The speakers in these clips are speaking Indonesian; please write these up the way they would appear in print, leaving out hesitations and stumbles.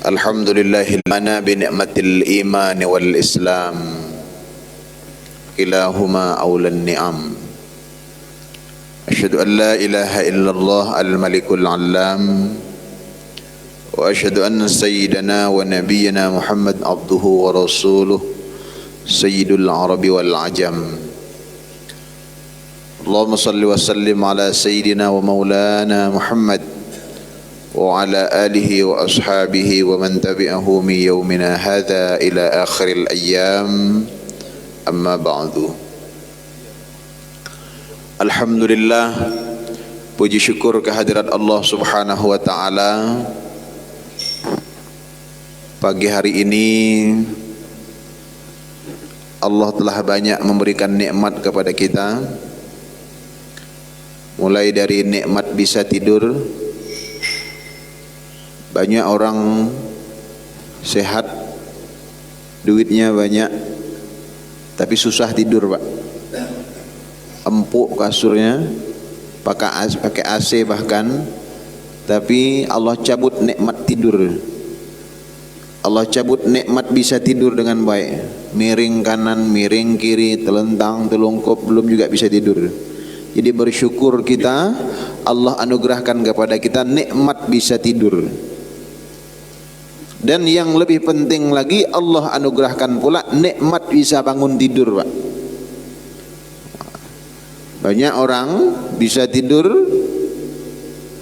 Alhamdulillah mana bi ni'matil iman wal islam kilahuma awlan ni'am. Asyhadu an la ilaha illallah al-malikul allam wa asyhadu anna sayyidana wa nabiyyana Muhammad abduhu wa rasuluh sayyidul arabi wal ajam. Allahumma salli wa sallim ala sayyidina wa maulana Muhammad wa ala alihi wa ashabihi wa man tabi'ahu min yawmina hadha ila akhiril ayyam, amma ba'du. Alhamdulillah, puji syukur kehadirat Allah subhanahu wa ta'ala. Pagi hari ini Allah telah banyak memberikan nikmat kepada kita, mulai dari nikmat bisa tidur. Banyak orang sehat, duitnya banyak, tapi susah tidur, Pak. Empuk kasurnya, pakai AC bahkan, tapi Allah cabut nikmat tidur. Allah cabut nikmat bisa tidur dengan baik. Miring kanan, miring kiri, telentang, telungkup, belum juga bisa tidur. Jadi bersyukur kita, Allah anugerahkan kepada kita nikmat bisa tidur. Dan yang lebih penting lagi, Allah anugerahkan pula nikmat bisa bangun tidur, Pak. Banyak orang bisa tidur,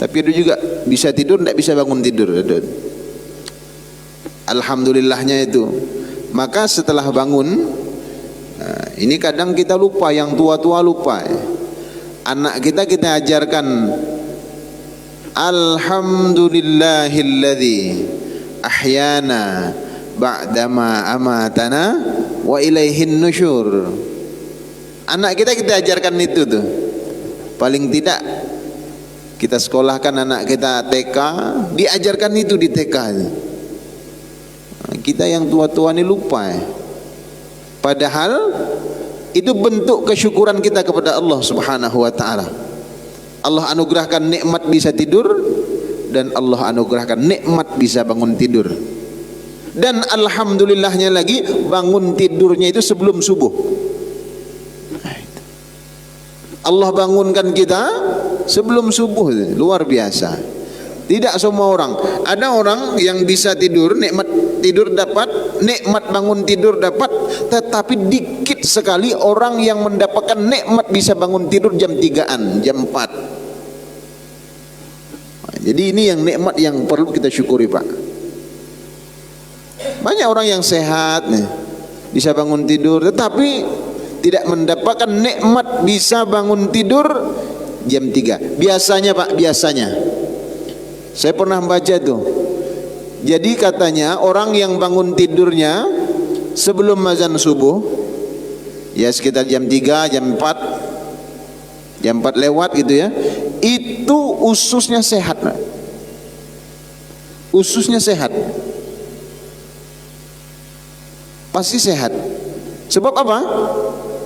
tapi ada juga bisa tidur tidak bisa bangun tidur. Alhamdulillahnya itu. Maka setelah bangun, ini kadang kita lupa, yang tua-tua lupa. Anak kita ajarkan Alhamdulillahilladzi ahyana ba'dama amatana wa ilaihin nusyur. Anak kita ajarkan itu tuh. Paling tidak kita sekolahkan anak kita TK, diajarkan itu di TK. Kita yang tua-tua ini lupa. Padahal itu bentuk kesyukuran kita kepada Allah subhanahu wa ta'ala. Allah anugerahkan nikmat bisa tidur, dan Allah anugerahkan nikmat bisa bangun tidur. Dan alhamdulillahnya lagi, bangun tidurnya itu sebelum subuh. Allah bangunkan kita sebelum subuh, luar biasa. Tidak semua orang. Ada orang yang bisa tidur, nikmat tidur dapat, nikmat bangun tidur dapat, tetapi dikit sekali orang yang mendapatkan nikmat bisa bangun tidur jam 3-an, jam 4. Jadi ini yang nikmat yang perlu kita syukuri, Pak. Banyak orang yang sehat nih, bisa bangun tidur, tetapi tidak mendapatkan nikmat bisa bangun tidur jam 3. Biasanya, Pak, biasanya. Saya pernah baca tuh. Jadi katanya orang yang bangun tidurnya sebelum azan subuh, ya sekitar jam 3, jam 4, jam 4 lewat gitu ya, itu ususnya sehat, Pak. Ususnya sehat, pasti sehat. Sebab apa?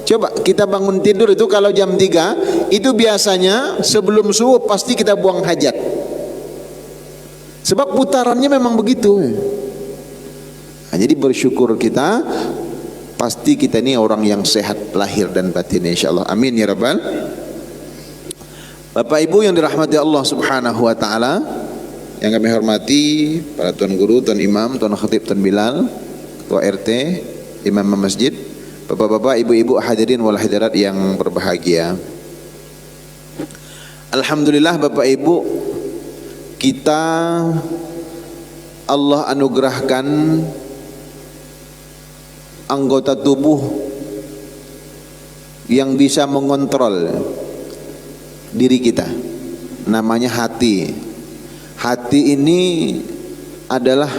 Coba kita bangun tidur itu kalau jam 3, itu biasanya sebelum subuh pasti kita buang hajat. Sebab putarannya memang begitu. Nah, jadi bersyukur kita, pasti kita ini orang yang sehat lahir dan batin, insyaallah. Amin ya rabbal. Bapak Ibu yang dirahmati Allah subhanahu wa ta'ala, yang kami hormati para tuan guru, tuan imam, tuan khatib, tuan bilal, ketua RT, imam masjid, bapak-bapak, ibu-ibu, hadirin wal hadirat yang berbahagia. Alhamdulillah Bapak Ibu, kita Allah anugerahkan anggota tubuh yang bisa mengontrol diri kita, namanya hati. Hati ini adalah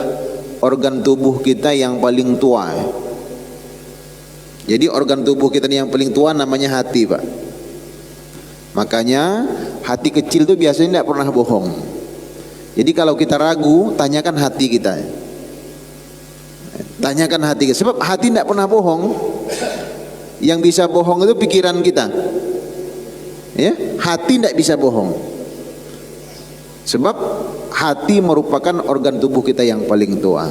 organ tubuh kita yang paling tua. Jadi organ tubuh kita yang paling tua namanya hati, Pak. Makanya hati kecil itu biasanya tidak pernah bohong. Jadi kalau kita ragu, tanyakan hati kita. Tanyakan hati kita. Sebab hati tidak pernah bohong. Yang bisa bohong itu pikiran kita. Ya, hati tidak bisa bohong. Sebab hati merupakan organ tubuh kita yang paling tua.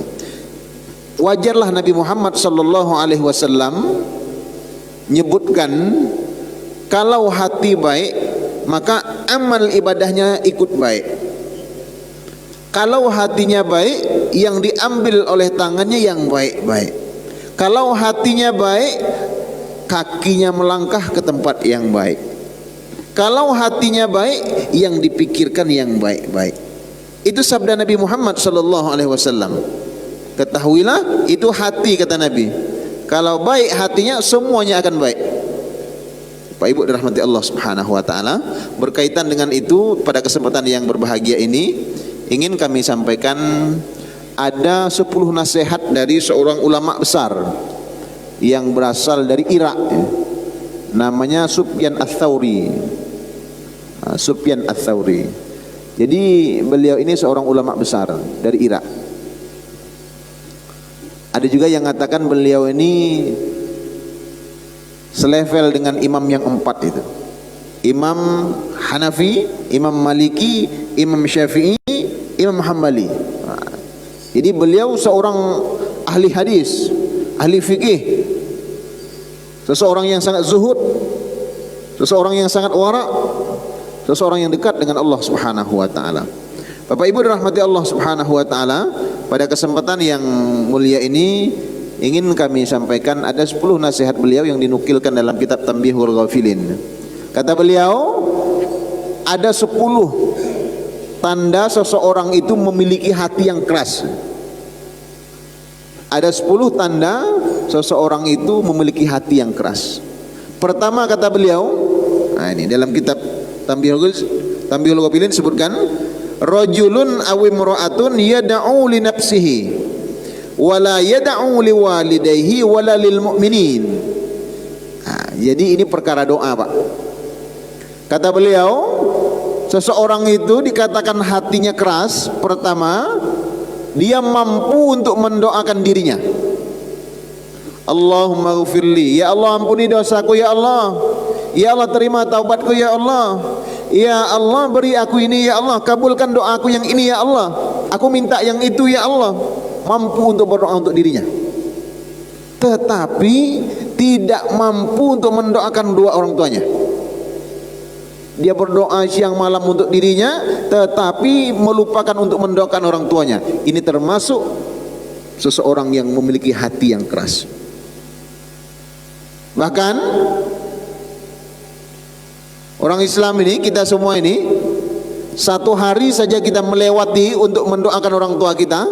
Wajarlah Nabi Muhammad sallallahu alaihi wasallam nyebutkan kalau hati baik maka amal ibadahnya ikut baik. Kalau hatinya baik, yang diambil oleh tangannya yang baik-baik. Kalau hatinya baik, kakinya melangkah ke tempat yang baik. Kalau hatinya baik, yang dipikirkan yang baik-baik. Itu sabda Nabi Muhammad sallallahu alaihi wasallam. Ketahuilah itu hati, kata Nabi. Kalau baik hatinya, semuanya akan baik. Pak Ibu dirahmati Allah Subhanahu wa taala, berkaitan dengan itu pada kesempatan yang berbahagia ini ingin kami sampaikan ada 10 nasihat dari seorang ulama besar yang berasal dari Irak, namanya Sufyan Ats-Tsauri. Sufyan Ats-Tsauri. Jadi beliau ini seorang ulama besar dari Irak. Ada juga yang mengatakan beliau ini selevel dengan imam yang 4 itu. Imam Hanafi, Imam Maliki, Imam Syafi'i, Imam Hambali. Jadi beliau seorang ahli hadis, ahli fikih, seseorang yang sangat zuhud, seseorang yang sangat wara, seseorang yang dekat dengan Allah Subhanahu wa taala. Bapak Ibu dirahmati Allah Subhanahu wa taala, pada kesempatan yang mulia ini ingin kami sampaikan ada 10 nasihat beliau yang dinukilkan dalam kitab Tanbihul Ghafilin. Kata beliau, ada 10 tanda seseorang itu memiliki hati yang keras. Ada 10 tanda seseorang itu memiliki hati yang keras. Pertama kata beliau, nah ini dalam kitab Tanbihul Ghafilin sebutkan, rajulun aw imra'atun yad'u li nafsihi wala yad'u li walidayhi wala lil mu'minin. Nah, jadi ini perkara doa, Pak. Kata beliau, seseorang itu dikatakan hatinya keras. Pertama, dia mampu untuk mendoakan dirinya. Allahumma ghfirli, ya Allah ampuni dosaku ya Allah. Ya Allah terima taubatku ya Allah. Ya Allah beri aku ini ya Allah, kabulkan doaku yang ini ya Allah. Aku minta yang itu ya Allah. Mampu untuk berdoa untuk dirinya. Tetapi tidak mampu untuk mendoakan dua orang tuanya. Dia berdoa siang malam untuk dirinya, tetapi melupakan untuk mendoakan orang tuanya. Ini termasuk seseorang yang memiliki hati yang keras. Bahkan orang Islam ini, kita semua ini, satu hari saja kita melewati untuk mendoakan orang tua kita,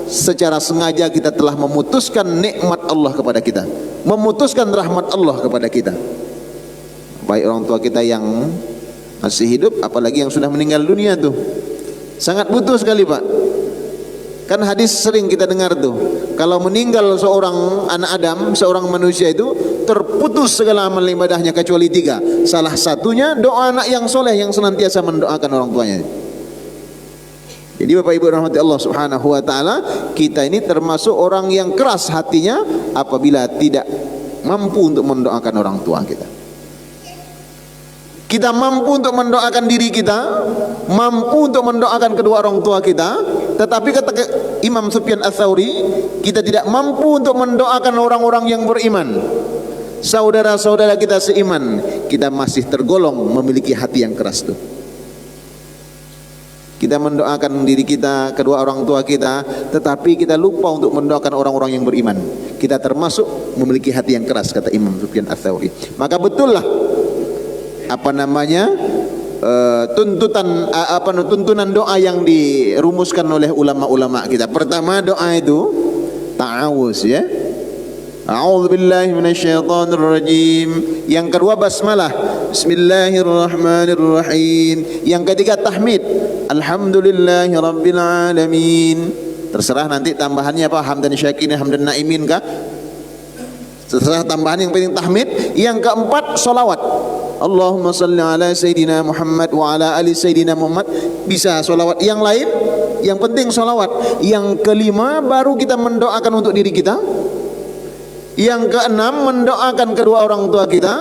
secara sengaja kita telah memutuskan nikmat Allah kepada kita, memutuskan rahmat Allah kepada kita. Baik orang tua kita yang masih hidup, apalagi yang sudah meninggal dunia tuh, sangat butuh sekali, Pak. Kan hadis sering kita dengar tuh, kalau meninggal seorang anak Adam, seorang manusia itu terputus segala amal ibadahnya kecuali 3. Salah satunya doa anak yang soleh yang senantiasa mendoakan orang tuanya. Jadi Bapak Ibu rahmati Allah Subhanahu wa taala, kita ini termasuk orang yang keras hatinya apabila tidak mampu untuk mendoakan orang tua kita. Kita mampu untuk mendoakan diri kita, mampu untuk mendoakan kedua orang tua kita, tetapi kata Imam Sufyan Ats-Tsauri, kita tidak mampu untuk mendoakan orang-orang yang beriman, saudara-saudara kita seiman. Kita masih tergolong memiliki hati yang keras tuh. Kita mendoakan diri kita, kedua orang tua kita, tetapi kita lupa untuk mendoakan orang-orang yang beriman. Kita termasuk memiliki hati yang keras, kata Imam Sufyan Ats-Tsauri. Maka betul lah tuntunan doa yang dirumuskan oleh ulama-ulama kita. Pertama doa itu ta'awuz, ya. A'udzubillahi minasyaitonir rajim. Yang kedua basmalah, bismillahirrahmanirrahim. Yang ketiga tahmid, alhamdulillahirabbil alamin. Terserah nanti tambahannya apa, hamdan syakirin, hamdan naimin kah? Terserah tambahan, yang penting tahmid. Yang keempat solawat, Allahumma salli ala Sayyidina Muhammad wa ala ali Sayyidina Muhammad. Bisa solawat yang lain, yang penting solawat. Yang kelima baru kita mendoakan untuk diri kita. Yang keenam mendoakan kedua orang tua kita.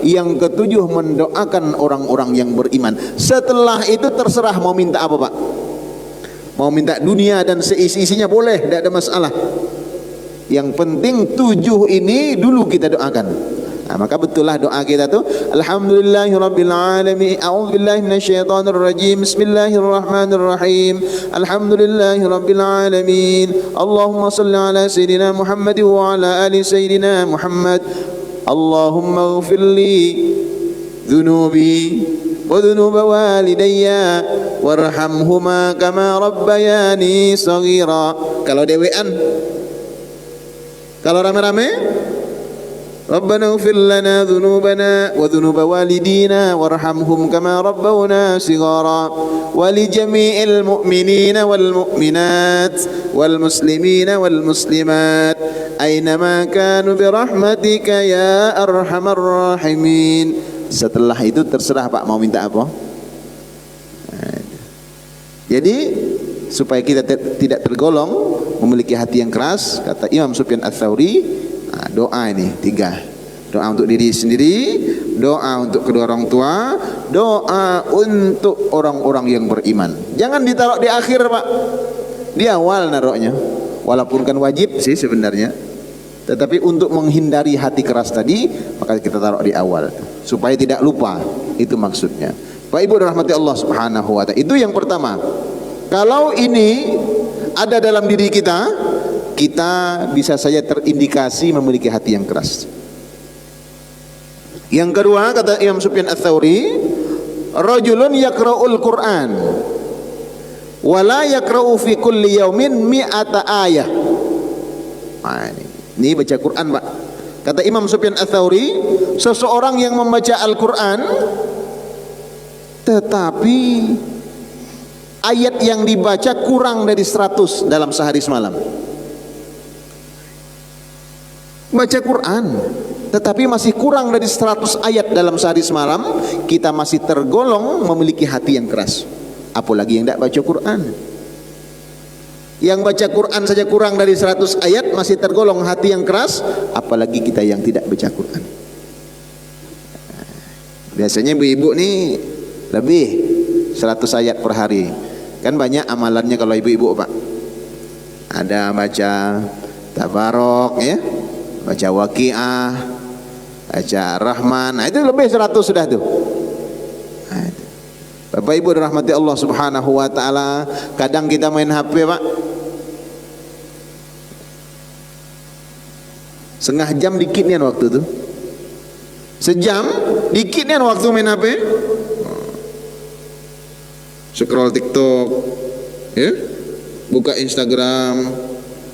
yang ketujuh mendoakan orang-orang yang beriman. Setelah itu terserah mau minta apa Pak. Mau minta dunia dan seisi-isinya boleh, tidak ada masalah. Yang penting 7 ini dulu kita doakan. Nah, maka betullah doa kita tuh alhamdulillahirabbil alamin, a'udzubillahi minasyaitonir rajim, bismillahirrahmanirrahim, alhamdulillahirabbil alamin, Allahumma shalli ala sayidina Muhammad wa ala ali sayidina Muhammad, Allahumma ighfir li dhunubi wa dhunuba walidayya warhamhuma kama rabbayani shaghira. Kalau dewean, kalau rame-rame Rabbana ighfir lana dhunubana wa dhunuba walidina warhamhum kama rabbawna shighara wa li jami'il mu'minina wal mu'minat wal muslimina wal muslimat aynama kanu bi rahmatika ya arhamar rahimin. Setelah itu terserah Pak mau minta apa. Jadi supaya kita tidak tergolong memiliki hati yang keras, kata Imam Sufyan Ats-Tsauri, doa ini 3. Doa untuk diri sendiri, doa untuk kedua orang tua, doa untuk orang-orang yang beriman. Jangan ditaruh di akhir Pak, di awal naruhnya. Walaupun kan wajib sih sebenarnya, tetapi untuk menghindari hati keras tadi, maka kita taruh di awal supaya tidak lupa. Itu maksudnya. Pak Ibu rahmati Allah Subhanahu wa ta'ala. Itu yang pertama. Kalau ini ada dalam diri kita, kita bisa saja terindikasi memiliki hati yang keras. Yang kedua, kata Imam Sufyan Ats-Tsauri, rajulun yaqra'ul Qur'an wa la yaqra'u fi kulli yaumin mi'ata ayah. Nah, ini baca Quran Pak. Kata Imam Sufyan Ats-Tsauri, seseorang yang membaca Al-Quran tetapi ayat yang dibaca kurang dari 100 dalam sehari semalam. Baca Quran tetapi masih kurang dari 100 ayat dalam sehari semalam, kita masih tergolong memiliki hati yang keras. Apalagi yang tidak baca Quran. Yang baca Quran saja kurang dari 100 ayat masih tergolong hati yang keras, apalagi kita yang tidak baca Quran. Biasanya ibu-ibu nih lebih 100 ayat per hari. Kan banyak amalannya kalau ibu-ibu Pak. Ada baca Tabarok ya, baca Waqiah, baca Rahman. Nah, itu lebih 100 sudah tuh. Nah, Bapak Ibu dirahmati Allah Subhanahu wa taala, kadang kita main HP Pak, setengah jam dikit nian waktu tuh. Sejam dikit nian waktu main HP. Scroll TikTok, ya, buka Instagram,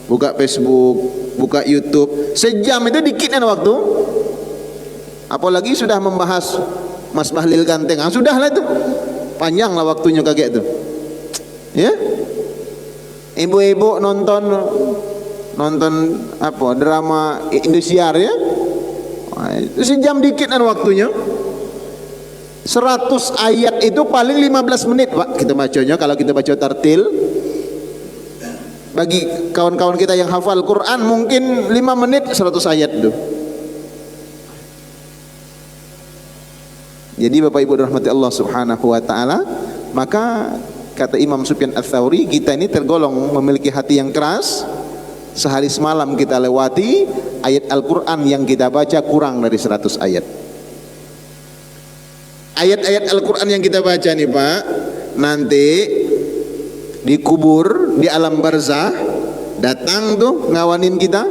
buka Facebook, buka YouTube. Sejam itu dikit nian waktu. Apalagi sudah membahas Mas Bahlil Ganteng, sudahlah itu. Panjang lah waktunya kayak itu. Ya. Ibu-ibu nonton apa? Drama Indosiar ya. Sejam dikit kan waktunya. 100 ayat itu paling 15 menit Pak kita bacanya kalau kita baca tartil. Bagi kawan-kawan kita yang hafal Quran mungkin 5 menit 100 ayat itu. Jadi Bapak Ibu rahmati Allah Subhanahu wa taala, maka kata Imam Sufyan Ats-Tsauri, kita ini tergolong memiliki hati yang keras. Sehari semalam kita lewati ayat Al-Qur'an yang kita baca kurang dari 100 ayat. Ayat-ayat Al-Qur'an yang kita baca nih Pak, nanti dikubur di alam barzah, datang tuh ngawanin kita.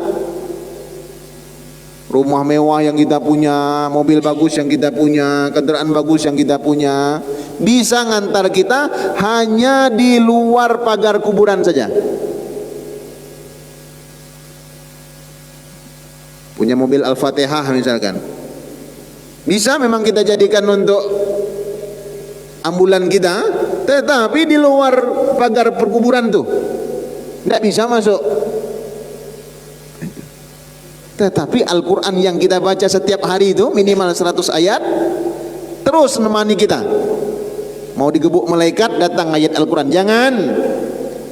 Rumah mewah yang kita punya, mobil bagus yang kita punya, kendaraan bagus yang kita punya, bisa ngantar kita hanya di luar pagar kuburan saja. Punya mobil Al-Fatihah misalkan, bisa memang kita jadikan untuk ambulan kita, tetapi di luar pagar perkuburan tuh tidak bisa masuk. Tetapi Al-Quran yang kita baca setiap hari itu minimal 100 ayat terus menemani kita. Mau digebuk malaikat datang ayat Al-Quran. Jangan.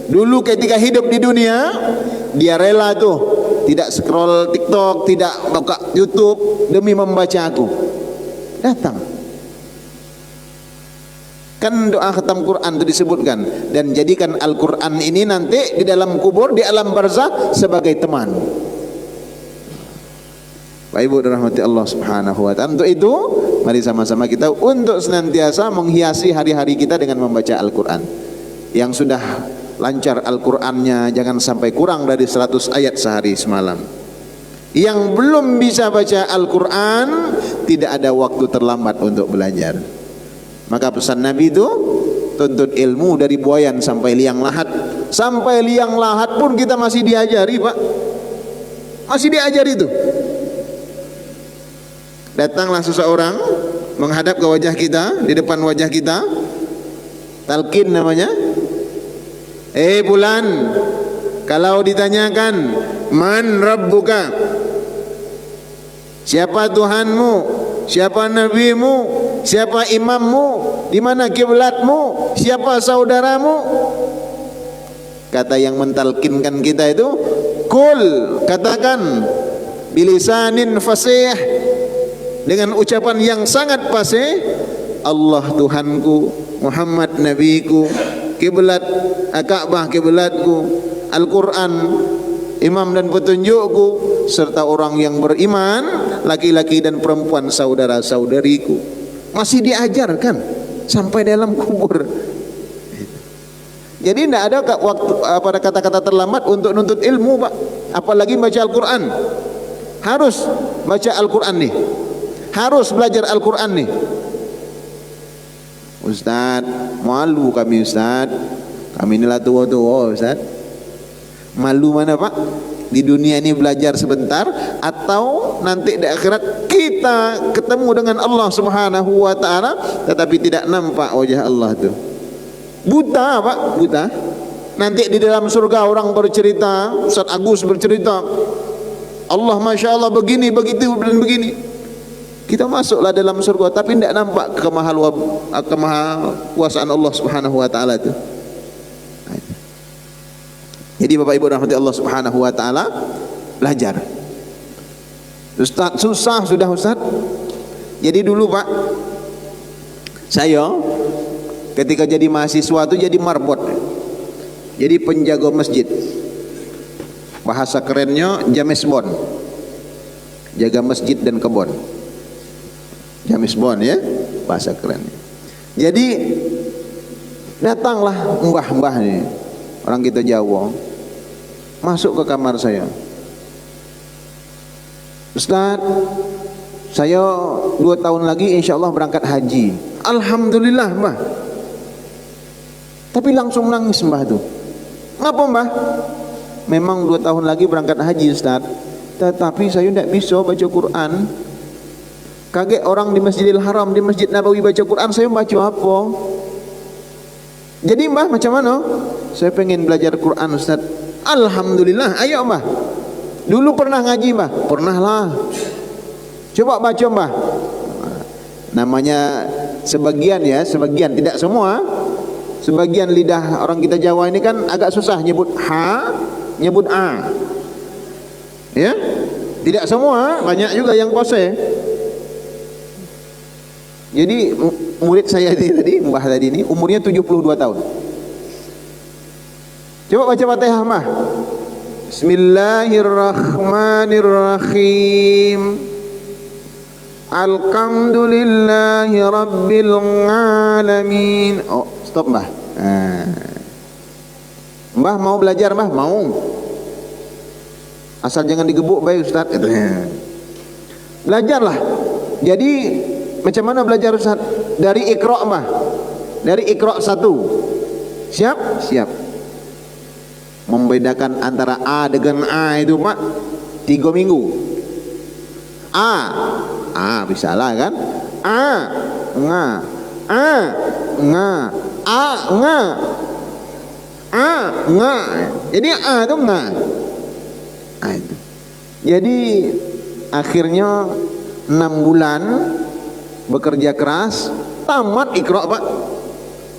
Dulu ketika hidup di dunia dia rela tuh tidak scroll TikTok, tidak buka YouTube demi membaca aku. datang. Kan doa khatam Quran itu disebutkan, dan jadikan Al-Quran ini nanti di dalam kubur, di alam barzakh sebagai teman. Bapak Ibu dirahmati Allah Subhanahu wa taala. Untuk itu, mari sama-sama kita untuk senantiasa menghiasi hari-hari kita dengan membaca Al-Quran. Yang sudah lancar Al-Qurannya jangan sampai kurang dari 100 ayat sehari semalam. Yang belum bisa baca Al-Quran, tidak ada waktu terlambat untuk belajar. Maka pesan Nabi itu, tuntut ilmu dari buayan sampai liang lahat. Sampai liang lahat pun kita masih diajari, Pak. Masih diajari itu. Datanglah seseorang menghadap ke wajah kita, di depan wajah kita, talqin namanya. Bulan, kalau ditanyakan man rabbuka, siapa Tuhanmu, siapa nabimu, siapa imammu, di mana kiblatmu, siapa saudaramu, kata yang mentalkinkan kita itu, kul, katakan bilisanin fasih, dengan ucapan yang sangat fasih, Allah Tuhanku, Muhammad nabiku, kiblat Ka'bah kiblatku, Al-Quran imam dan petunjukku, serta orang yang beriman, laki-laki dan perempuan saudara-saudariku. Masih diajarkan sampai dalam kubur. Jadi tidak ada waktu pada kata-kata terlambat untuk nuntut ilmu, Pak. Apalagi baca Al-Quran. Harus baca Al-Quran nih. Harus belajar Al-Quran nih. Ustaz, malu kami Ustaz. Kami inilah tua-tua Ustaz. Malu mana Pak? Di dunia ini belajar sebentar, atau nanti di akhirat kita ketemu dengan Allah Subhanahu wa taala tetapi tidak nampak wajah Allah itu. Buta Pak, buta. Nanti di dalam surga orang bercerita, Ustaz Agus bercerita, Allah Masya Allah begini, begitu dan begini. Kita masuklah dalam surga tapi tidak nampak kemahakuasaan Allah Subhanahu wa taala itu. Jadi Bapak Ibu rahmati Allah Subhanahu wa taala, belajar. Ustaz, susah sudah Ustaz. Jadi dulu Pak, saya ketika jadi mahasiswa itu jadi marbot. Jadi penjaga masjid. Bahasa kerennya jamesbon. Jaga masjid dan kebon. Jamesbon ya, bahasa keren. Jadi datanglah mbah-mbah nih, orang kita Jawa, masuk ke kamar saya. Ustaz, saya 2 tahun lagi insya Allah berangkat haji. Alhamdulillah mbah. Tapi langsung nangis mbah tuh. Ngapa mbah? Memang 2 tahun lagi berangkat haji Ustaz, tetapi saya tidak bisa baca Quran. Kaget orang di Masjidil Haram, di Masjid Nabawi baca Quran, saya baca apa? Jadi mbah macam mana? Saya pengen belajar Quran Ustaz. Alhamdulillah, ayo mbah. Dulu pernah ngaji mbah? Pernah lah. Coba baca mbah. Namanya sebagian ya, sebagian, tidak semua. Sebagian lidah orang kita Jawa ini kan agak susah nyebut ha, nyebut a. Ya? Tidak semua, banyak juga yang kose. Jadi murid saya tadi, mbah tadi ini umurnya 72 tahun. Coba baca Fatihah mbah. Bismillahirrahmanirrahim. Alhamdulillahi rabbil alamin. Oh, stop mbah. Mbah mau belajar mbah? Mau. Asal jangan digebuk baik Ustaz. Belajarlah. Jadi macam mana belajar Ustaz? Dari Iqra mbah. Dari Iqra 1. Siap? Siap. Membedakan antara A dengan A itu Pak 3 minggu. A bisa lah kan? A nga, A nga, A nga, A nga. Jadi A itu nga. Itu. Jadi akhirnya 6 bulan bekerja keras, tamat Iqra Pak.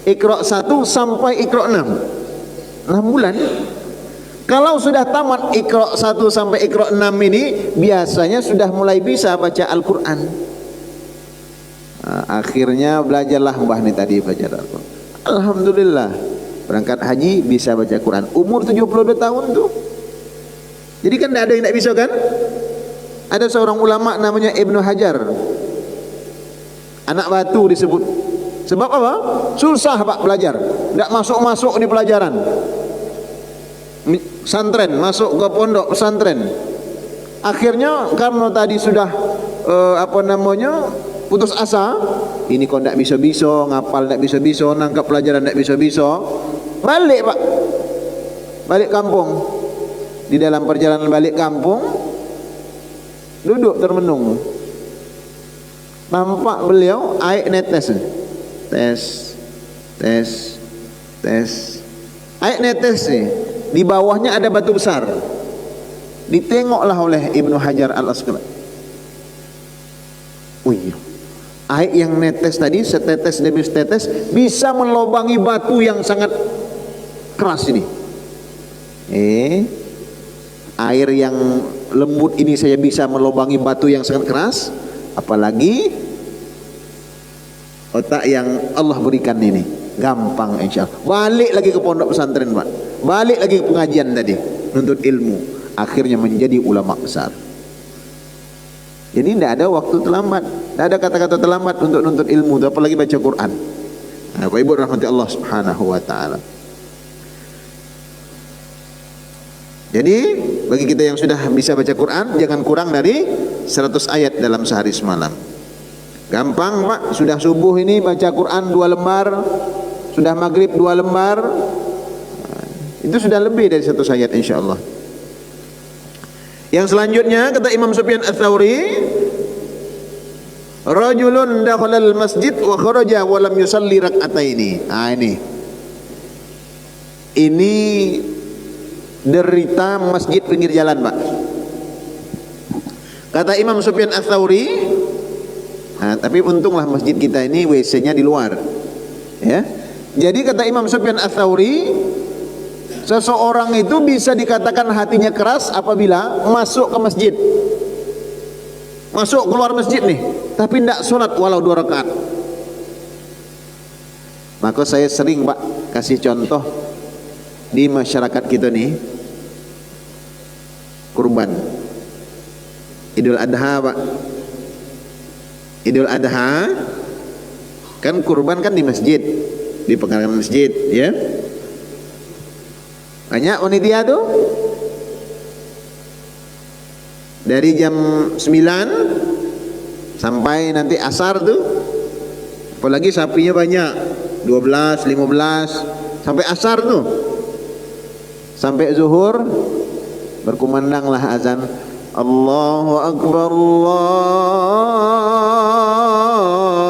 Iqra 1 sampai Iqra 6. 6 bulan. Kalau sudah tamat Iqra 1 sampai Iqra 6 ini, biasanya sudah mulai bisa baca Al-Quran. Akhirnya belajarlah mbah nih tadi baca Al-Quran. Alhamdulillah berangkat haji bisa baca Quran. Umur 72 tahun tuh. Jadi kan tidak ada yang tidak bisa kan? Ada seorang ulama namanya Ibnu Hajar, anak batu disebut. Sebab apa? Susah pak belajar, tidak masuk di pelajaran. Pesantren, masuk ke pondok pesantren. Akhirnya karena tadi sudah putus asa, ini kok tidak bisa-bisa, ngapal tidak bisa-bisa, nangkap pelajaran tidak bisa-bisa, balik pak, balik kampung. Di dalam perjalanan balik kampung, duduk termenung, nampak beliau air netes, tes, air netes nih, di bawahnya ada batu besar. Ditengoklah oleh Ibnu Hajar Al-Asqalani. Oh iya, air yang netes tadi setetes demi setetes bisa melobangi batu yang sangat keras ini. Air yang lembut ini saya bisa melobangi batu yang sangat keras, apalagi otak yang Allah berikan ini. Gampang insya Allah. Balik lagi ke pondok pesantren pak, balik lagi ke pengajian tadi, nuntut ilmu, akhirnya menjadi ulama besar. Jadi tidak ada waktu terlambat, tidak ada kata-kata terlambat untuk nuntut ilmu, apalagi baca Quran. Bapak Ibu rahmati Allah Subhanahu wa taala. Jadi bagi kita yang sudah bisa baca Quran, jangan kurang dari 100 ayat dalam sehari semalam. Gampang pak, sudah subuh ini baca Quran 2 lembar, sudah maghrib 2 lembar, itu sudah lebih dari 100 ayat insya Allah. Yang selanjutnya kata Imam Sufyan Ats-Tsauri, rajulun dakhalal masjid wa kharaja wa lam yusalli rak'ataini. Ini derita masjid pinggir jalan pak. Kata Imam Sufyan Ats-Tsauri, tapi untunglah masjid kita ini WC-nya di luar, ya. Jadi kata Imam Sufyan Ats-Tsauri, seseorang itu bisa dikatakan hatinya keras apabila masuk ke masjid, masuk keluar masjid nih, tapi tidak sholat walau 2 rakaat. Maka saya sering pak kasih contoh di masyarakat kita nih, kurban Idul Adha pak. Idul Adha kan kurban kan di masjid, di pekarangan masjid, ya. Banyak panitia tuh dari jam 9 sampai nanti asar tuh, apalagi sapinya banyak, 12, 15 sampai asar tuh, sampai zuhur berkumandanglah azan, Allahu Akbar,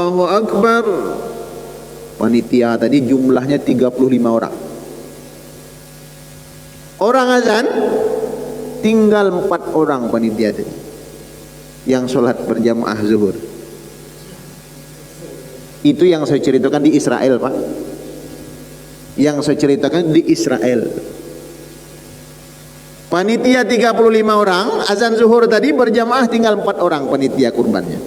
Allahu Akbar. Panitia tadi jumlahnya 35 orang. Orang azan tinggal 4 orang panitia tadi yang sholat berjamaah zuhur. Itu yang saya ceritakan di Israel pak, yang saya ceritakan di Israel. Panitia 35 orang, azan zuhur tadi berjamaah tinggal 4 orang panitia kurbannya.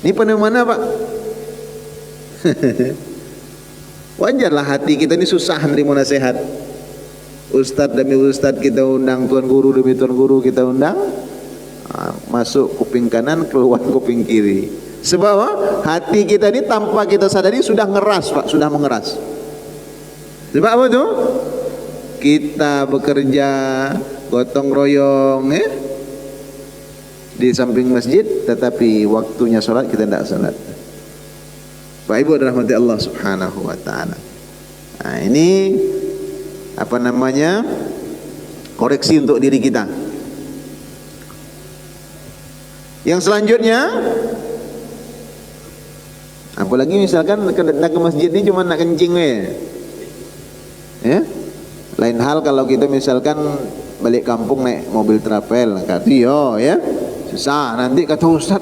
Ini penuh mana pak? Wajarlah hati kita ini susah menerima nasihat. Ustadz demi ustadz kita undang, tuan guru demi tuan guru kita undang, masuk kuping kanan keluar kuping kiri. Sebab hati kita ini tanpa kita sadari sudah ngeras pak, sudah mengeras. Sebab apa tuh? Kita bekerja gotong royong di samping masjid, tetapi waktunya sholat kita tidak sholat. Bapak Ibu rahmati Allah Subhanahu wa taala. Nah, ini apa namanya? Koreksi untuk diri kita. Yang selanjutnya, apalagi misalkan datang ke masjid ini cuma nak kencing ya. Lain hal kalau kita misalkan balik kampung naik mobil travel, kata ya susah. Nanti kata Ustaz,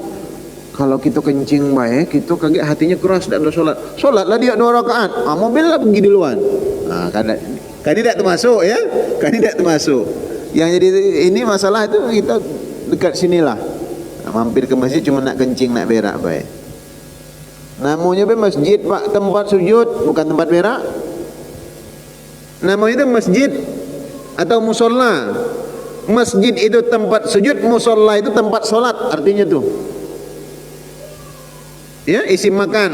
kalau kita kencing baik, kita kaget hatinya keras dan sholat. Sholatlah dia 2 rakaat. Mobil lah pergi duluan. Kan tidak termasuk ya, kan tidak termasuk. Yang jadi ini masalah itu kita dekat sinilah. Mampir ke masjid cuma nak kencing, nak berak baik. Namanya masjid Pak, tempat sujud, bukan tempat berak. Namanya itu masjid atau musola. Masjid itu tempat sujud, musola itu tempat solat, artinya tuh. Ya, isi makan.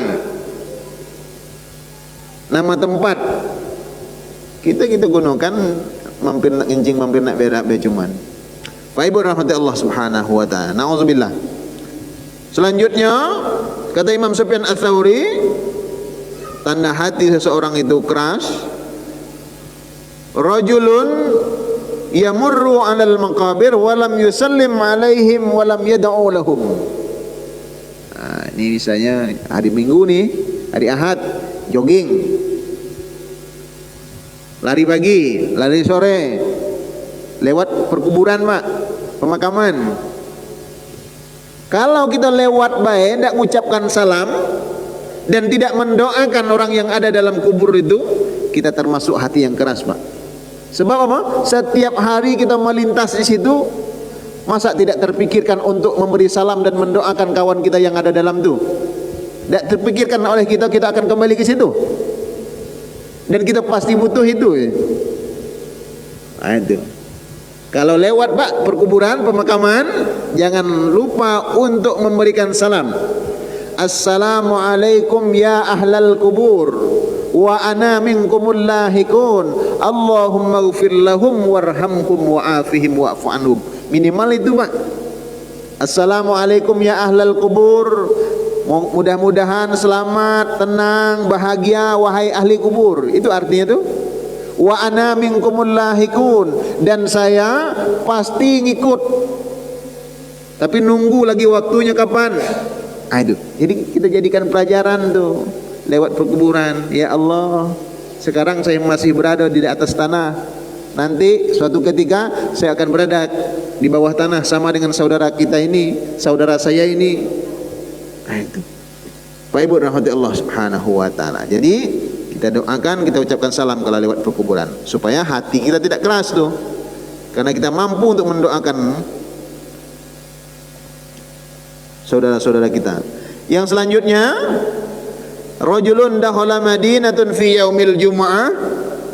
Nama tempat. Kita gunakan mampir nak kencing, mampir nak berak be cuman. Pak Ibu rahmati Allah Subhanahu wa taala. Nauzubillah. Selanjutnya kata Imam Sufyan Ats-Tsauri, tanda hati seseorang itu keras, rajulun yamurru 'alal maqabir wa lam yusallim 'alaihim wa lam yad'u lahum. Nah, ini misalnya hari Minggu nih, hari Ahad, jogging, lari pagi, lari sore, lewat perkuburan Pak, pemakaman. Kalau kita lewat baik, tidak mengucapkan salam dan tidak mendoakan orang yang ada dalam kubur itu, kita termasuk hati yang keras Pak. Sebab apa? Setiap hari kita melintas di situ, masa tidak terpikirkan untuk memberi salam dan mendoakan kawan kita yang ada dalam itu? Tidak terpikirkan oleh kita, kita akan kembali ke situ. Dan kita pasti butuh itu. Nah, itu. Kalau lewat Pak perkuburan, pemakaman, jangan lupa untuk memberikan salam. Assalamualaikum ya ahlal kubur wa ana minkumul lahikun. Allahumma ighfir lahum warhamhum wa'afihim wa'fu anhum. Minimal itu Pak. Assalamualaikum ya ahlal kubur. Mudah-mudahan selamat, tenang, bahagia wahai ahli kubur. Itu artinya tuh. Wa ana minkumul lahikun, dan saya pasti ngikut. Tapi nunggu lagi waktunya kapan. Aduh, jadi kita jadikan pelajaran tuh lewat perkuburan. Ya Allah, sekarang saya masih berada di atas tanah. Nanti suatu ketika saya akan berada di bawah tanah sama dengan saudara kita ini, saudara saya ini. Itu. Pak Ibu rahmati Allah Subhanahu wa taala. Jadi kita doakan, kita ucapkan salam kalau lewat perkuburan, supaya hati kita tidak keras tuh, karena kita mampu untuk mendoakan saudara-saudara kita. Yang selanjutnya, rajulun dakhala madinatun fi yaumil jumu'ah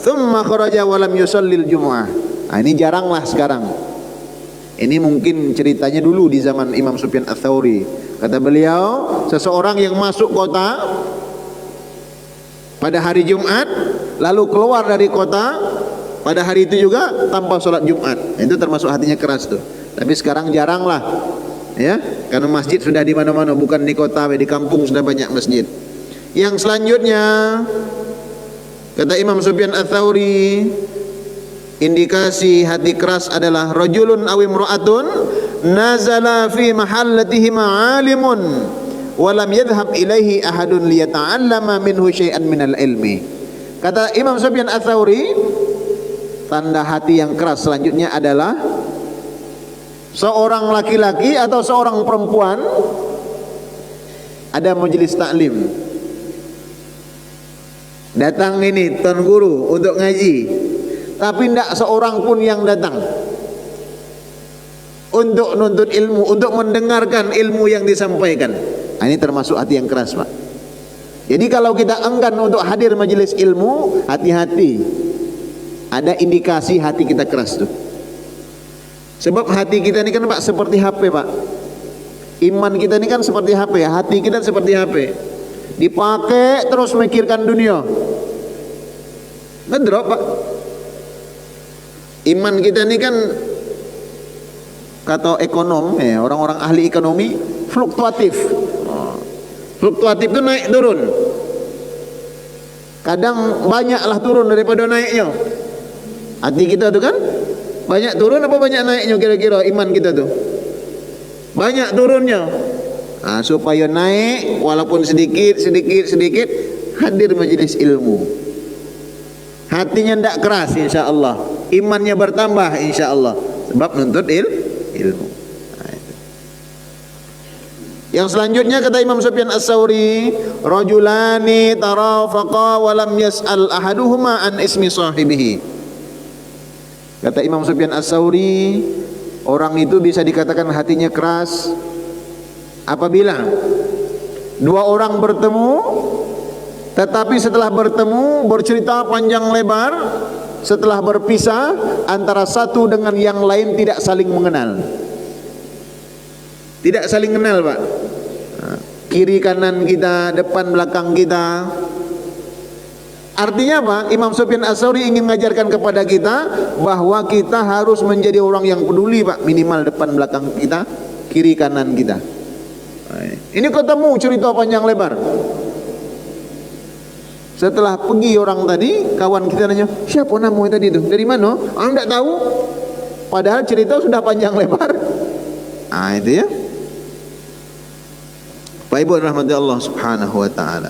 thumma kharaja wa lam yusallil jumu'ah. Nah, ini jaranglah sekarang. Ini mungkin ceritanya dulu di zaman Imam Sufyan Ats-Tsauri. Kata beliau, seseorang yang masuk kota pada hari Jumat, lalu keluar dari kota pada hari itu juga tanpa sholat Jumat, itu termasuk hatinya keras tuh. Tapi sekarang jarang lah, ya, karena masjid sudah di mana-mana, bukan di kota, di kampung sudah banyak masjid. Yang selanjutnya, kata Imam Sufyan Ats-Tsauri, indikasi hati keras adalah rajulun aw imra'atun nazala fi mahallatihi ma'alimun walam yadhhab ilaihi ahadun liyata'allama minhu syai'an minal ilmi. Kata Imam Sufyan Ats-Tsauri, tanda hati yang keras selanjutnya adalah seorang laki-laki atau seorang perempuan ada majelis taklim, datang ini tuan guru untuk ngaji, tapi tidak seorang pun yang datang untuk nuntut ilmu, untuk mendengarkan ilmu yang disampaikan. Nah, ini termasuk hati yang keras Pak. Jadi kalau kita enggan untuk hadir majelis ilmu, hati-hati, ada indikasi hati kita keras tuh. Sebab hati kita ini kan Pak seperti HP Pak. Iman kita ini kan seperti HP ya, hati kita seperti HP. Dipakai terus mikirkan dunia, ngedrop Pak. Iman kita ini kan, kata ekonom ya, orang-orang ahli ekonomi, fluktuatif. Fluktuatif itu naik turun. Kadang banyaklah turun daripada naiknya. Hati kita tuh kan banyak turun apa banyak naiknya kira-kira iman kita tuh? Banyak turunnya. Nah, supaya naik walaupun sedikit hadir majelis ilmu. Hatinya tidak keras insyaallah. Imannya bertambah insyaallah sebab nuntut ilmu. Yang selanjutnya kata Imam Sufyan Ats-Tsauri, rajulani tarafaqa wa lam yas'al ahaduhuma an ismi sahibihi. Kata Imam Sufyan Ats-Tsauri, orang itu bisa dikatakan hatinya keras Apabila dua orang bertemu, tetapi setelah bertemu bercerita panjang lebar, setelah berpisah antara satu dengan yang lain tidak saling mengenal. Tidak saling kenal, Pak. Kiri kanan kita, depan belakang kita. Artinya apa? Imam Sufyan Ats-Tsauri ingin mengajarkan kepada kita bahwa kita harus menjadi orang yang peduli, Pak. Minimal depan belakang kita, kiri kanan kita. Ini ketemu cerita panjang lebar. Setelah pergi orang tadi, kawan kita nanya, siapa namanya tadi itu? Dari mana? Orang tidak tahu. Padahal cerita sudah panjang lebar. Itu ya. Bapak Ibu rahmati Allah Subhanahu wa taala.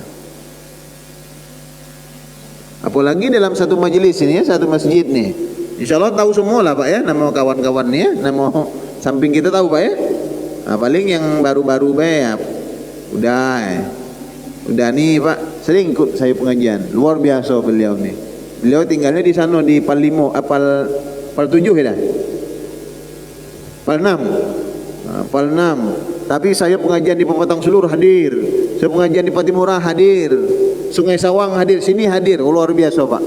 Apalagi dalam satu majelis ini ya, satu masjid nih. Insyaallah tahu semua lah Pak ya, nama kawan-kawan nih ya, nama samping kita tahu Pak ya. Paling yang baru-baru Pak ya. Udah nih Pak, sering ikut saya pengajian. Luar biasa beliau nih. Beliau tinggalnya di sana di Pal 5, Pal 7 ya dah. Pal 6. Pal 6. Tapi saya pengajian di Pematang Seluruh hadir. Saya pengajian di Patimura hadir. Sungai Sawang hadir, sini hadir. Luar biasa Pak.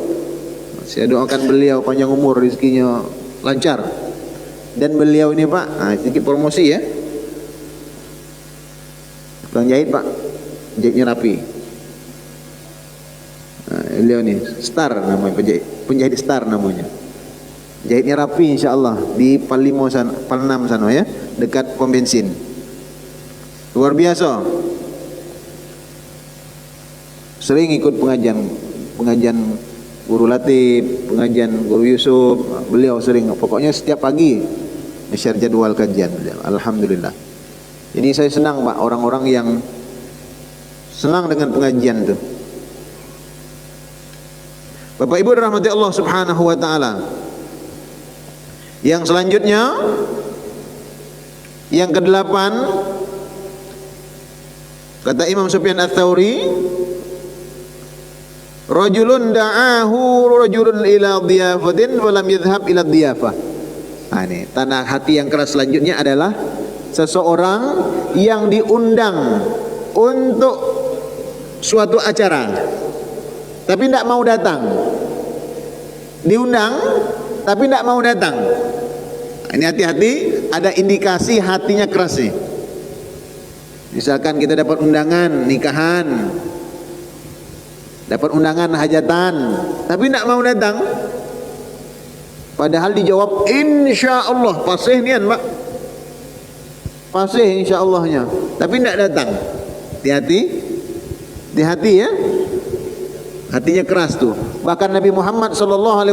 Saya doakan beliau panjang umur, rezekinya lancar. Dan beliau ini Pak, sedikit promosi ya. Tukang jahit Pak, jahitnya rapi. Beliau nih star namanya, penjahit star namanya. Jahitnya rapi insyaallah di Pal 5 sana, Pal 6 sana ya, dekat pom bensin. Luar biasa. Sering ikut pengajian Guru Latif, pengajian Guru Yusuf. Beliau sering, pokoknya setiap pagi share jadwal kajian beliau. Alhamdulillah. Jadi saya senang Pak, orang-orang yang senang dengan pengajian itu. Bapak Ibu dirahmati Allah Subhanahu wa taala. Yang selanjutnya, yang ke-8, kata Imam Sufyan Ats-Tsauri, rajulun da'ahu rajulun ila dhiyafatin wa lam yadhhab ila dhiyafah. Ini tanda hati yang keras selanjutnya adalah seseorang yang diundang untuk suatu acara tapi tidak mau datang. Diundang tapi tidak mau datang. Ini hati-hati, ada indikasi hatinya keras nih. Misalkan kita dapat undangan nikahan, dapat undangan hajatan, tapi tidak mau datang. Padahal dijawab insya Allah, pasih nian Pak, pasih insya Allahnya, tapi tidak datang. Hati-hati, hati-hati ya. Hatinya keras tuh. Bahkan Nabi Muhammad SAW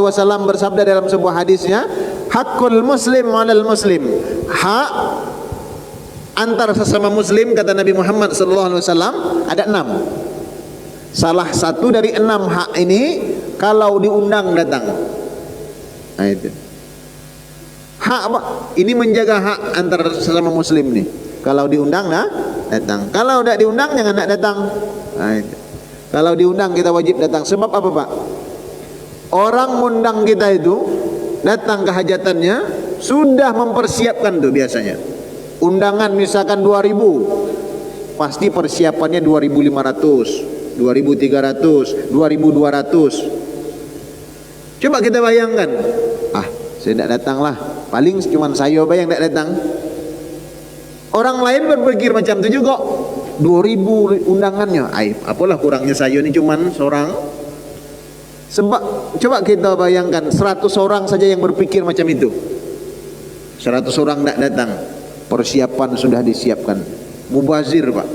bersabda dalam sebuah hadisnya, hakul muslim 'alal muslim. Hak antar sesama muslim, kata Nabi Muhammad SAW, ada 6. Salah satu dari 6 hak ini, kalau diundang datang. Itu hak apa? Ini menjaga hak antar sesama muslim nih. Kalau diundang datang. Kalau tidak diundang jangan datang. Itu. Kalau diundang kita wajib datang. Sebab apa Pak? Orang undang kita itu datang ke hajatannya sudah mempersiapkan tuh biasanya. Undangan misalkan 2.000, pasti persiapannya 2.500, 2.300, 2.200. Coba kita bayangkan, saya tidak datang lah, paling cuma saya yang tidak datang. Orang lain berpikir macam itu juga. 2.000 undangannya, apalah kurangnya saya ini cuman seorang. Sebab coba kita bayangkan 100 orang saja yang berpikir macam itu, 100 orang tidak datang, persiapan sudah disiapkan, mubazir Pak.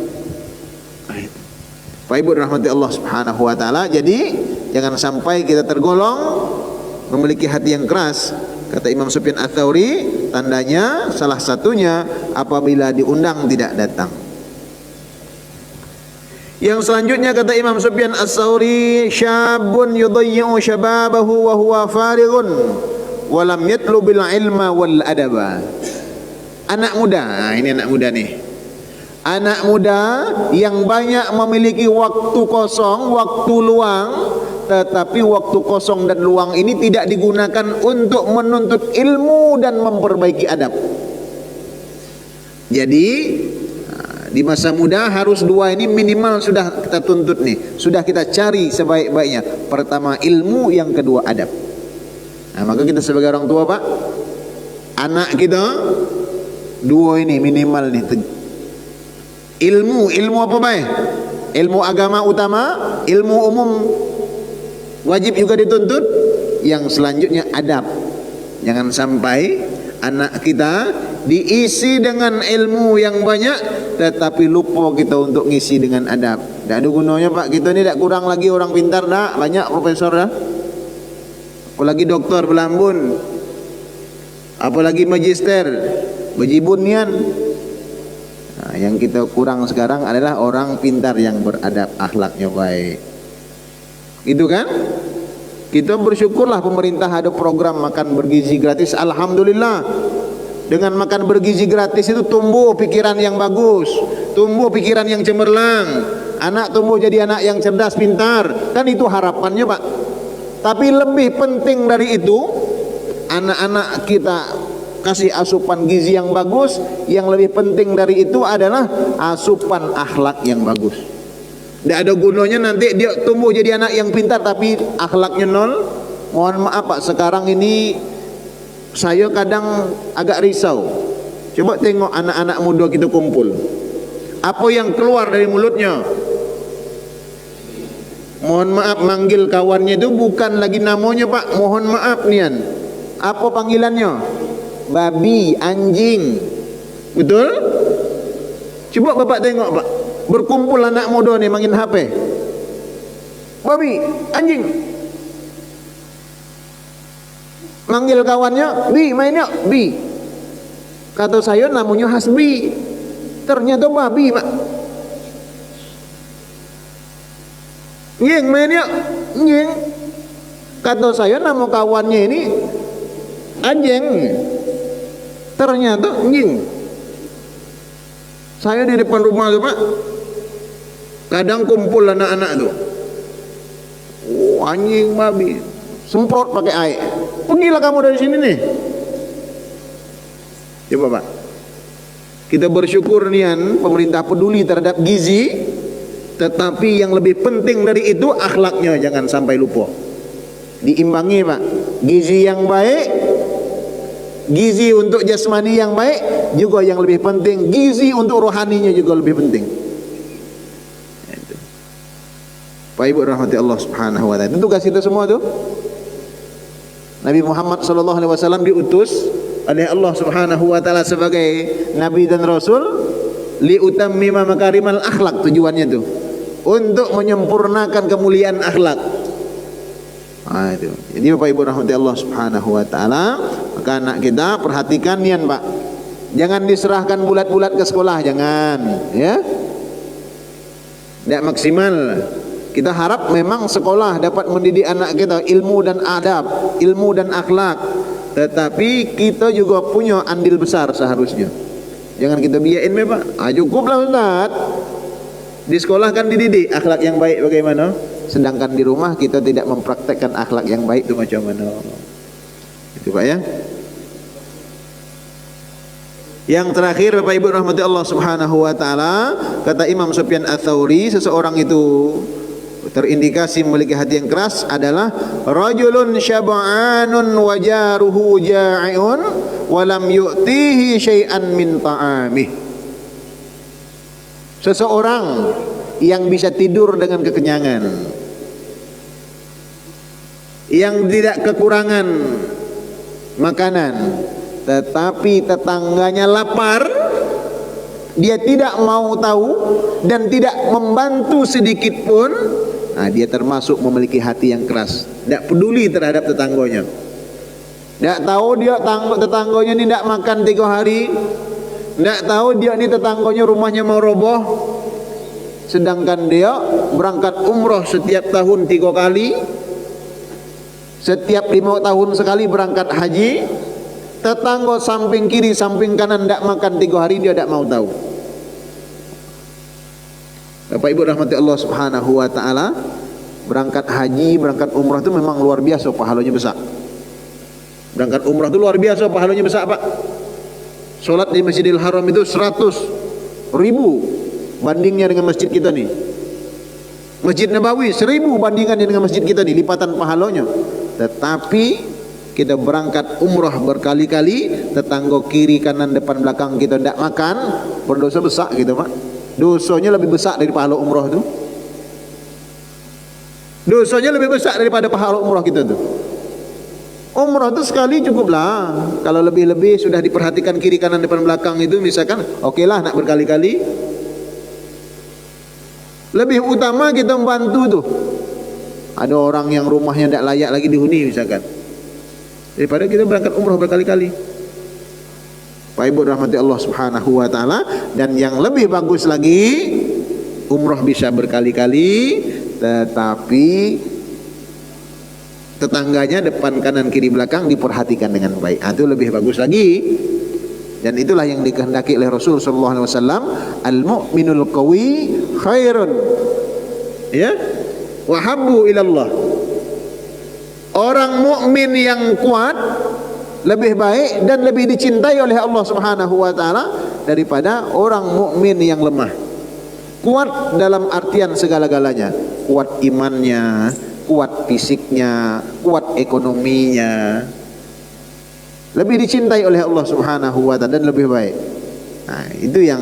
Pak Ibu rahmati Allah Subhanahu wa taala. Jadi jangan sampai kita tergolong memiliki hati yang keras. Kata Imam Sufyan Ats-Tsauri, tandanya salah satunya apabila diundang tidak datang. Yang selanjutnya kata Imam Sufyan Ats-Tsauri, syabun yudayyi'u syababahu wa huwa farighun wa lam yatlubil ilma wal adaba. Anak muda, ini anak muda nih. Anak muda yang banyak memiliki waktu kosong, waktu luang, tetapi waktu kosong dan luang ini tidak digunakan untuk menuntut ilmu dan memperbaiki adab. Jadi Di masa muda harus dua ini minimal sudah kita tuntut nih, sudah kita cari sebaik-baiknya. Pertama ilmu, yang kedua adab. Nah, maka kita sebagai orang tua Pak, anak kita dua ini minimal nih. Ilmu apa baik? Ilmu agama utama, ilmu umum wajib juga dituntut. Yang selanjutnya adab. Jangan sampai anak kita diisi dengan ilmu yang banyak tetapi lupa kita untuk ngisi dengan adab. Tak ada gunanya Pak, kita ni tak kurang lagi orang pintar dah, banyak profesor dah. Apalagi doktor belambun, apalagi magister, bejibun nian. Nah, yang kita kurang sekarang adalah orang pintar yang beradab, akhlaknya baik. Itu kan? Kita bersyukurlah pemerintah ada program makan bergizi gratis. Alhamdulillah. Dengan makan bergizi gratis itu tumbuh pikiran yang bagus, tumbuh pikiran yang cemerlang, anak tumbuh jadi anak yang cerdas, pintar. Kan itu harapannya Pak. Tapi lebih penting dari itu, anak-anak kita kasih asupan gizi yang bagus. Yang lebih penting dari itu adalah asupan akhlak yang bagus. Tidak ada gunanya nanti dia tumbuh jadi anak yang pintar tapi akhlaknya nol. Mohon maaf Pak, sekarang ini saya kadang agak risau. Coba tengok anak-anak muda kita kumpul, apa yang keluar dari mulutnya? Mohon maaf, manggil kawannya itu bukan lagi namanya Pak. Mohon maaf nian, apa panggilannya? Babi, anjing. Betul? Coba Bapak tengok Pak, berkumpul anak muda nih main HP. Babi, anjing. Manggil kawannya, Bi, main yuk, Bi. Kata saya namanya Hasbi, ternyata babi Pak. Nying, main yuk, nying. Kata saya nama kawannya ini anjing, ternyata nying. Saya di depan rumah tuh Pak, kadang kumpul anak-anak tuh, oh, anjing, babi, semprot pakai air. Pergilah kamu dari sini nih. Coba Pak, kita bersyukur nian pemerintah peduli terhadap gizi, tetapi yang lebih penting dari itu akhlaknya jangan sampai lupa. Diimbangi Pak, gizi yang baik, gizi untuk jasmani yang baik, juga yang lebih penting gizi untuk rohaninya juga lebih penting. Pak Ibu rahmati Allah Subhanahu wa taala. Itu tugas kita semua tuh. Nabi Muhammad sallallahu alaihi wasallam diutus oleh Allah Subhanahu wa taala sebagai nabi dan rasul li utammima makarimal akhlak, tujuannya tuh untuk menyempurnakan kemuliaan akhlak. Nah, itu. Jadi Bapak Ibu rahmati Allah Subhanahu wa taala, maka anak kita perhatikan nian Pak. Jangan diserahkan bulat-bulat ke sekolah, jangan, ya. Tidak maksimal. Kita harap memang sekolah dapat mendidik anak kita ilmu dan adab, ilmu dan akhlak. Tetapi kita juga punya andil besar seharusnya. Jangan kita biayain Pak. Cukuplah Ustaz. Di sekolah kan dididik akhlak yang baik bagaimana? Sedangkan di rumah kita tidak mempraktekkan akhlak yang baik itu macam mana? Itu Pak ya. Yang terakhir Bapak Ibu rahmati Allah Subhanahu wa taala, kata Imam Sufyan Ats-Tsauri, seseorang itu terindikasi memiliki hati yang keras adalah rajulun syab'anun wa jaruhu ja'iun wa lam yu'tihi syai'an min ta'amih. Seseorang yang bisa tidur dengan kekenyangan, yang tidak kekurangan makanan, tetapi tetangganya lapar, dia tidak mau tahu dan tidak membantu sedikit pun. Nah, dia termasuk memiliki hati yang keras, tidak peduli terhadap tetangganya. Tidak tahu dia tetangganya ini tidak makan 3 hari, tidak tahu dia ini tetangganya rumahnya mau roboh, sedangkan dia berangkat umroh setiap tahun 3 kali, setiap 5 tahun sekali berangkat haji. Tetangga samping kiri samping kanan tidak makan 3 hari, dia tidak mau tahu. Bapak Ibu rahmati Allah Subhanahu wa taala, berangkat haji, berangkat umrah itu memang luar biasa pahalanya besar. Berangkat umrah itu luar biasa pahalanya besar Pak. Salat di Masjidil Haram itu 100.000 bandingnya dengan masjid kita nih. Masjid Nabawi 1000 bandingannya dengan masjid kita nih, lipatan pahalanya. Tetapi kita berangkat umrah berkali-kali, tetangga kiri kanan depan belakang kita tidak makan, berdosa besar gitu Pak. Dosanya lebih besar dari pahala umrah itu. Dosanya lebih besar daripada pahala umrah kita tuh. Umrah itu sekali cukuplah. Kalau lebih-lebih sudah diperhatikan kiri kanan depan belakang itu misalkan, oke lah nak berkali-kali. Lebih utama kita membantu tuh. Ada orang yang rumahnya tidak layak lagi dihuni misalkan, daripada kita berangkat umrah berkali-kali. Pak Ibu rahmati Allah Subhanahu wa taala. Dan yang lebih bagus lagi, umrah bisa berkali-kali, tetapi tetangganya depan kanan kiri belakang diperhatikan dengan baik. Itu lebih bagus lagi. Dan itulah yang dikehendaki oleh Rasul sallallahu alaihi wasallam, al-mu'minul qawi khairun, ya, wa habbu ilallah. Orang mukmin yang kuat lebih baik dan lebih dicintai oleh Allah Subhanahu wa taala daripada orang mukmin yang lemah. Kuat dalam artian segala-galanya, kuat imannya, kuat fisiknya, kuat ekonominya, lebih dicintai oleh Allah Subhanahu wa taala dan lebih baik. Nah, itu yang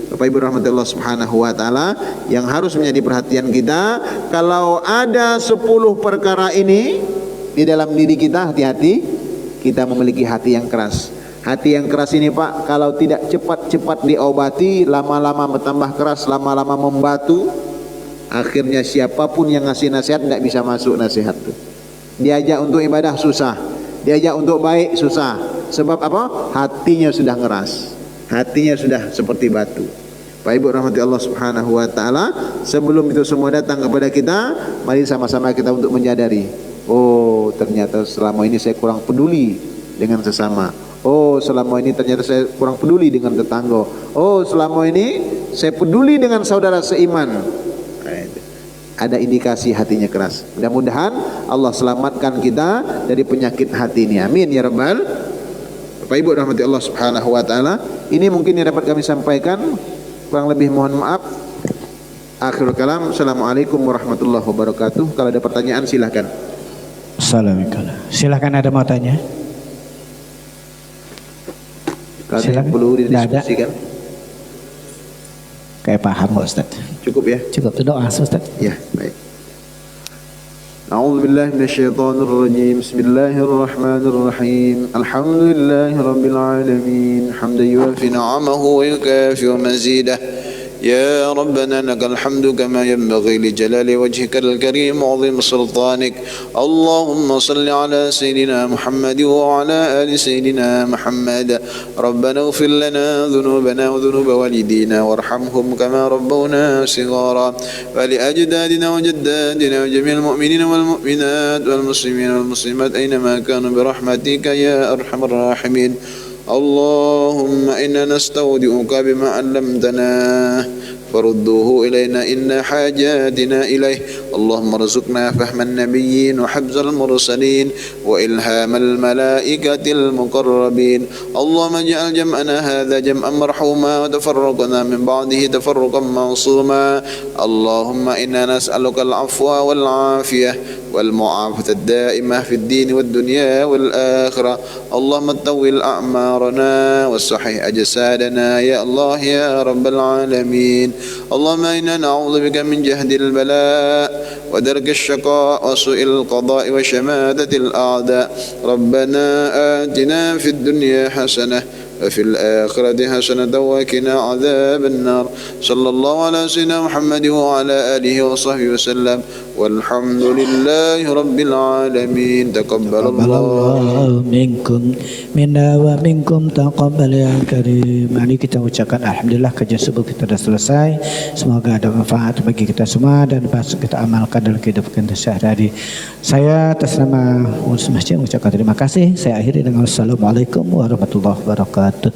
Bapak Ibu rahmati Allah Subhanahu wa taala yang harus menjadi perhatian kita. Kalau ada 10 perkara ini di dalam diri kita, hati-hati kita memiliki hati yang keras. Hati yang keras ini Pak, kalau tidak cepat-cepat diobati, lama-lama bertambah keras, lama-lama membatu. Akhirnya siapapun yang ngasih nasihat tidak bisa masuk nasihat itu. Diajak untuk ibadah susah, diajak untuk baik susah. Sebab apa? Hatinya sudah ngeras, hatinya sudah seperti batu. Pak Ibu rahmati Allah Subhanahu wa taala, sebelum itu semua datang kepada kita, mari sama-sama kita untuk menyadari, oh ternyata selama ini saya kurang peduli dengan sesama. Oh selama ini ternyata saya kurang peduli dengan tetangga. Oh selama ini saya peduli dengan saudara seiman. Ada indikasi hatinya keras. Mudah-mudahan Allah selamatkan kita dari penyakit hati ini. Amin ya rabbal. Bapak Ibu rahmati Allah Subhanahu wa taala, ini mungkin yang dapat kami sampaikan. Kurang lebih mohon maaf. Akhirul kalam. Assalamualaikum warahmatullahi wabarakatuh. Kalau ada pertanyaan silahkan. Assalamualaikum. Silahkan, ada mau tanya? Kalau perlu didiskusikan. Kayak paham Ustaz. Cukup ya? Cukup, doa Ustaz. Ya, baik. A'udzu billahi minasyaitonir rajim. Bismillahirrahmanirrahim. Alhamdulillahi rabbil alamin. Hamdan yuwafi ni'amahu wa yukafi mazidah. يا ربنا لك الحمد كما ينبغي لجلال وجهك الكريم وعظيم سلطانك. اللهم صل على سيدنا محمد وعلى آل سيدنا محمد. ربنا اغفر لنا ذنوبنا وذنوب والدينا وارحمهم كما ربونا صغارا، ولأجدادنا وجدادنا وجميع المؤمنين والمؤمنات والمسلمين والمسلمات أينما كانوا برحمتك يا أرحم الراحمين. اللهم إنا نستودعك بما علمتنا فردوه إلينا إن حاجاتنا إليه. اللهم ارزقنا فهم النبيين وحفظ المرسلين وإلهام الملائكة المقربين. اللهم اجعل جمعنا هذا جمعا مرحوما وتفرقنا من بعده تفرقا معصوما. اللهم إنا نسألك العفو والعافية والمعافاة الدائمة في الدين والدنيا والآخرة. اللهم طول أعمارنا وصحح أجسادنا يا الله يا رب العالمين. اللهم إنا نعوذ بك من جهد البلاء ودرك الشقاء وسوء القضاء وشماتة الأعداء. ربنا آتنا في الدنيا حسنة وفي الآخرة حسنة وقنا عذاب النار. صلى الله على سيدنا محمد وعلى آله وصحبه وسلم والحمد لله رب العالمين. تقبل الله minkum minna wa minkum taqabbal ya karim. Mari kita ucapkan alhamdulillah, kajian subuh kita sudah selesai. Semoga ada manfaat bagi kita semua dan dapat kita amalkan dalam kehidupan kita sehari-hari. Saya atas nama Masjid mengucapkan terima kasih. Saya akhiri dengan assalamualaikum warahmatullahi wabarakatuh.